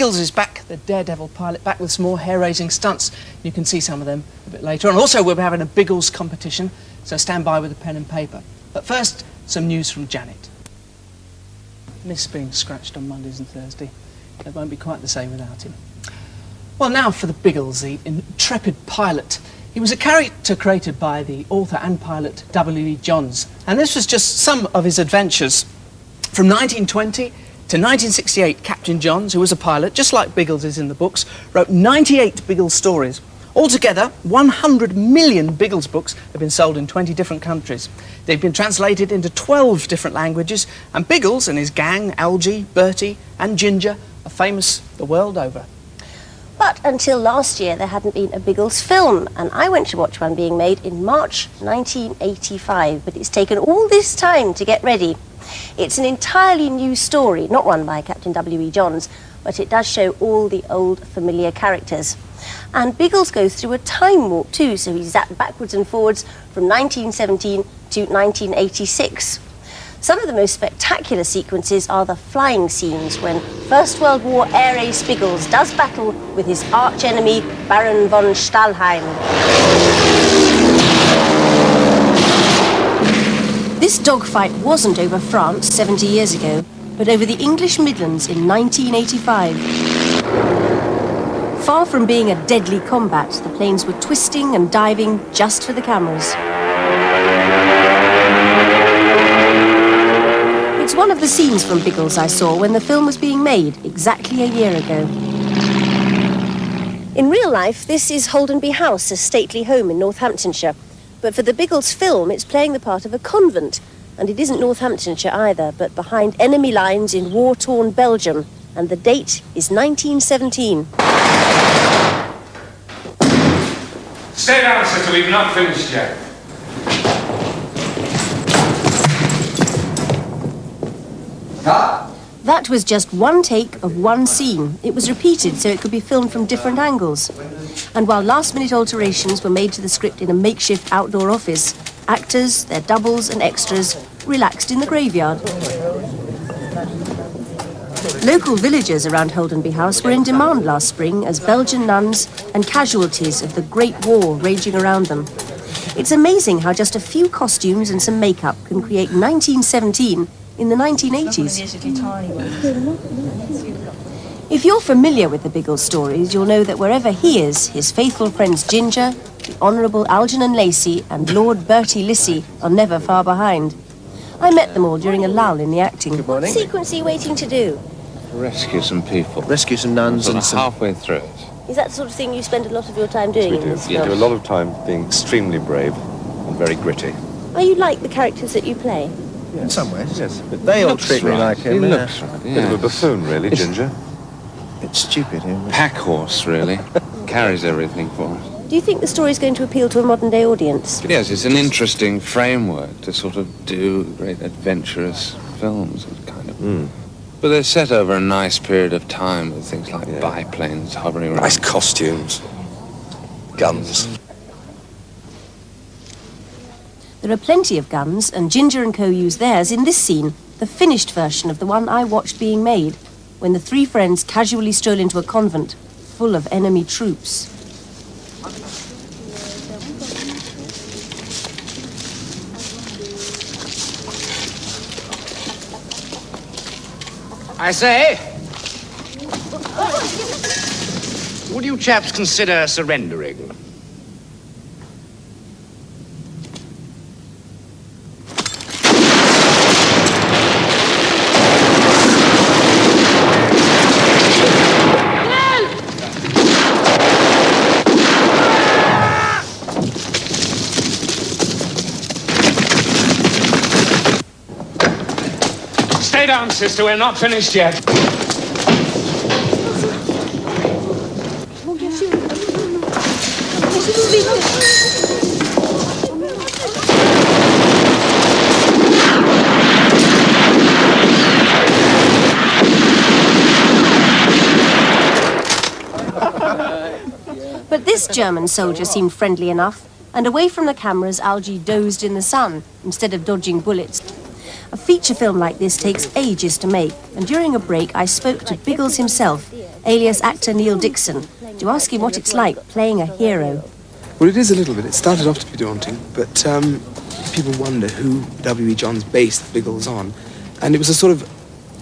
Biggles is back, the daredevil pilot, back with some more hair-raising stunts. You can see some of them a bit later. And also we'll be having a Biggles competition, so stand by with a pen and paper. But first, some news from Janet. Miss being scratched on Mondays and Thursdays. It won't be quite the same without him. Well, now for the Biggles, the intrepid pilot. He was a character created by the author and pilot W.E. Johns, and this was just some of his adventures. From 1920 to 1968, Captain Johns, who was a pilot, just like Biggles is in the books, wrote 98 Biggles stories. Altogether, 100 million Biggles books have been sold in 20 different countries. They've been translated into 12 different languages, and Biggles and his gang, Algy, Bertie and Ginger, are famous the world over. But until last year, there hadn't been a Biggles film, and I went to watch one being made in March 1985, but it's taken all this time to get ready. It's an entirely new story, not one by Captain W.E. Johns, but it does show all the old familiar characters. And Biggles goes through a time warp too, so he's zapped backwards and forwards from 1917 to 1986. Some of the most spectacular sequences are the flying scenes when First World War Air Ace Biggles does battle with his arch-enemy Baron von Stahlheim. This dogfight wasn't over France 70 years ago, but over the English Midlands in 1985. Far from being a deadly combat, the planes were twisting and diving just for the cameras. It's one of the scenes from Biggles I saw when the film was being made exactly a year ago. In real life, this is Holdenby House, a stately home in Northamptonshire. But for the Biggles film, it's playing the part of a convent. And it isn't Northamptonshire either, but behind enemy lines in war-torn Belgium. And the date is 1917. Stay down, sister, we've not finished yet. That was just one take of one scene. It was repeated so it could be filmed from different angles. And while last-minute alterations were made to the script in a makeshift outdoor office, actors, their doubles and extras relaxed in the graveyard. Local villagers around Holdenby House were in demand last spring as Belgian nuns and casualties of the Great War raging around them. It's amazing how just a few costumes and some makeup can create 1917 in the 1980s. If you're familiar with the Biggles stories, you'll know that wherever he is, his faithful friends Ginger, the Honourable Algernon Lacey and Lord Bertie Lissy are never far behind. I met them all during a lull in the acting. Good morning. What sequence are you waiting to do? Rescue some people. Rescue some nuns and some... halfway through it. Is that the sort of thing you spend a lot of your time doing in this We film? do a lot of time being extremely brave and very gritty. Are you like the characters that you play? Yeah, in some ways, yes. But they all treat me like him. He looks right, yeah. Bit of a buffoon, really, Ginger. It's stupid, him. Pack horse, really. Carries everything for us. Do you think the story's going to appeal to a modern-day audience? But yes, it's an interesting framework to sort of do great adventurous films, kind of. But they're set over a nice period of time with things like biplanes hovering around. Nice costumes. Guns. There are plenty of guns, and Ginger and Co use theirs in this scene, the finished version of the one I watched being made, when the three friends casually stroll into a convent full of enemy troops. I say, would you chaps consider surrendering? Stay down, sister, we're not finished yet. But this German soldier seemed friendly enough, and away from the cameras, Algy dozed in the sun instead of dodging bullets. A feature film like this takes ages to make, and during a break I spoke to Biggles himself, alias actor Neil Dixon, to ask him what it's like playing a hero. Well, it is a little bit. It started off to be daunting, but people wonder who W.E. Johns based Biggles on. And it was a sort of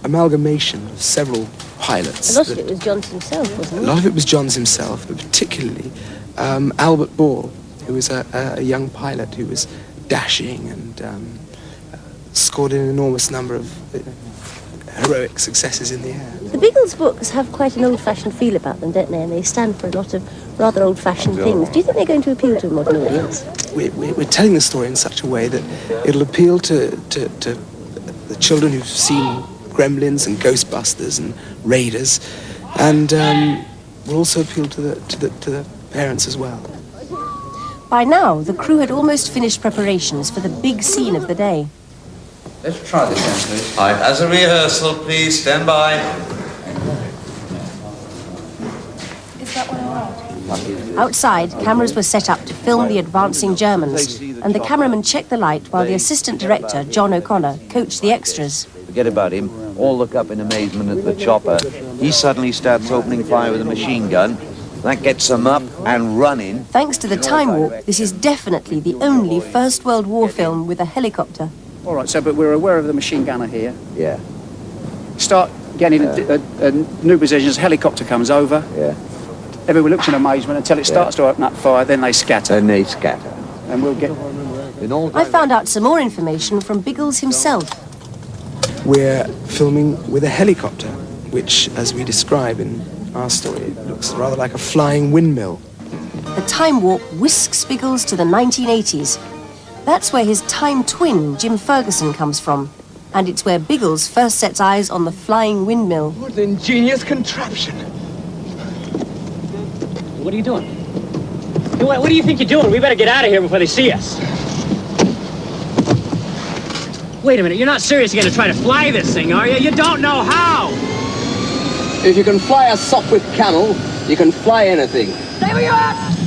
amalgamation of several pilots. A lot of it was Johns himself, wasn't it? A lot of it was Johns himself, but particularly Albert Ball, who was a young pilot who was dashing and scored an enormous number of heroic successes in the air. The Biggles books have quite an old-fashioned feel about them, don't they? And they stand for a lot of rather old-fashioned things. Do you think they're going to appeal to a modern audience? We're telling the story in such a way that it'll appeal to the children who've seen Gremlins and Ghostbusters and Raiders, and will also appeal to the parents as well. By now, the crew had almost finished preparations for the big scene of the day. Let's try this then, please. All right, as a rehearsal, please stand by. Is that one all right? Outside, cameras were set up to film the advancing Germans, and the cameraman checked the light while the assistant director, John O'Connor, coached the extras. Forget about him. All look up in amazement at the chopper. He suddenly starts opening fire with a machine gun. That gets them up and running. Thanks to the time warp, this is definitely the only First World War film with a helicopter. All right, so, but we're aware of the machine gunner here. Yeah. Start getting a new positions, helicopter comes over. Yeah. Everyone looks in amazement until it starts to open up fire, then they scatter. Then they scatter. And we'll get... I found out some more information from Biggles himself. We're filming with a helicopter, which, as we describe in our story, looks rather like a flying windmill. The time warp whisks Biggles to the 1980s. That's where his time twin, Jim Ferguson, comes from. And it's where Biggles first sets eyes on the flying windmill. What an ingenious contraption. What are you doing? What do you think you're doing? We better get out of here before they see us. Wait a minute, you're not serious you're going to try to fly this thing, are you? You don't know how! If you can fly a sock with camel, you can fly anything. Stay where you are!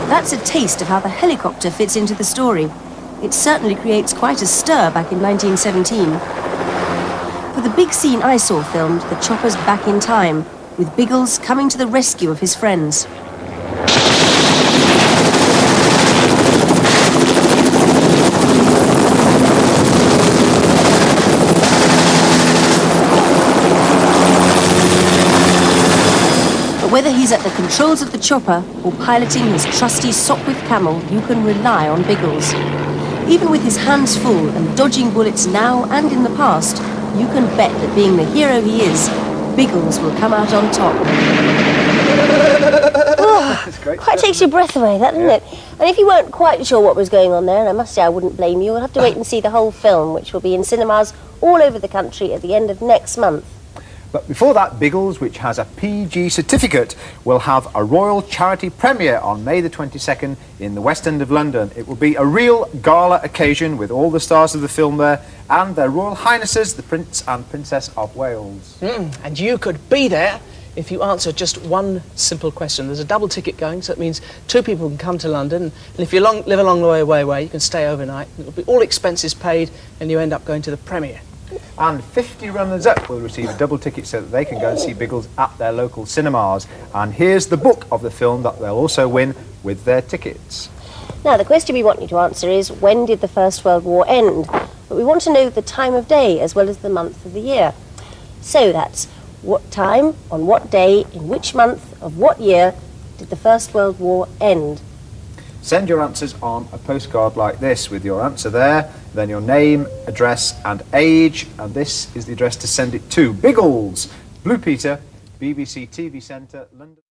That's a taste of how the helicopter fits into the story. It certainly creates quite a stir back in 1917. For the big scene I saw filmed, the chopper's back in time, with Biggles coming to the rescue of his friends. Whether he's at the controls of the chopper or piloting his trusty Sopwith Camel, you can rely on Biggles. Even with his hands full and dodging bullets now and in the past, you can bet that being the hero he is, Biggles will come out on top. Oh, quite takes your breath away, that, doesn't it? And if you weren't quite sure what was going on there, and I must say I wouldn't blame you, you'll have to wait and see the whole film, which will be in cinemas all over the country at the end of next month. But before that, Biggles, which has a PG certificate, will have a royal charity premiere on May the 22nd in the West End of London. It will be a real gala occasion with all the stars of the film there and their Royal Highnesses, the Prince and Princess of Wales. And you could be there if you answer just one simple question. There's a double ticket going, so it means 2 people can come to London, and if you live a long way away, you can stay overnight. It'll be all expenses paid, and you end up going to the premiere. And 50 runners-up will receive a double ticket so that they can go and see Biggles at their local cinemas. And here's the book of the film that they'll also win with their tickets. Now, the question we want you to answer is, when did the First World War end? But we want to know the time of day as well as the month of the year. So that's what time, on what day, in which month of what year did the First World War end? Send your answers on a postcard like this with your answer there, then your name, address and age, and this is the address to send it to. Biggles, Blue Peter, BBC TV Centre, London.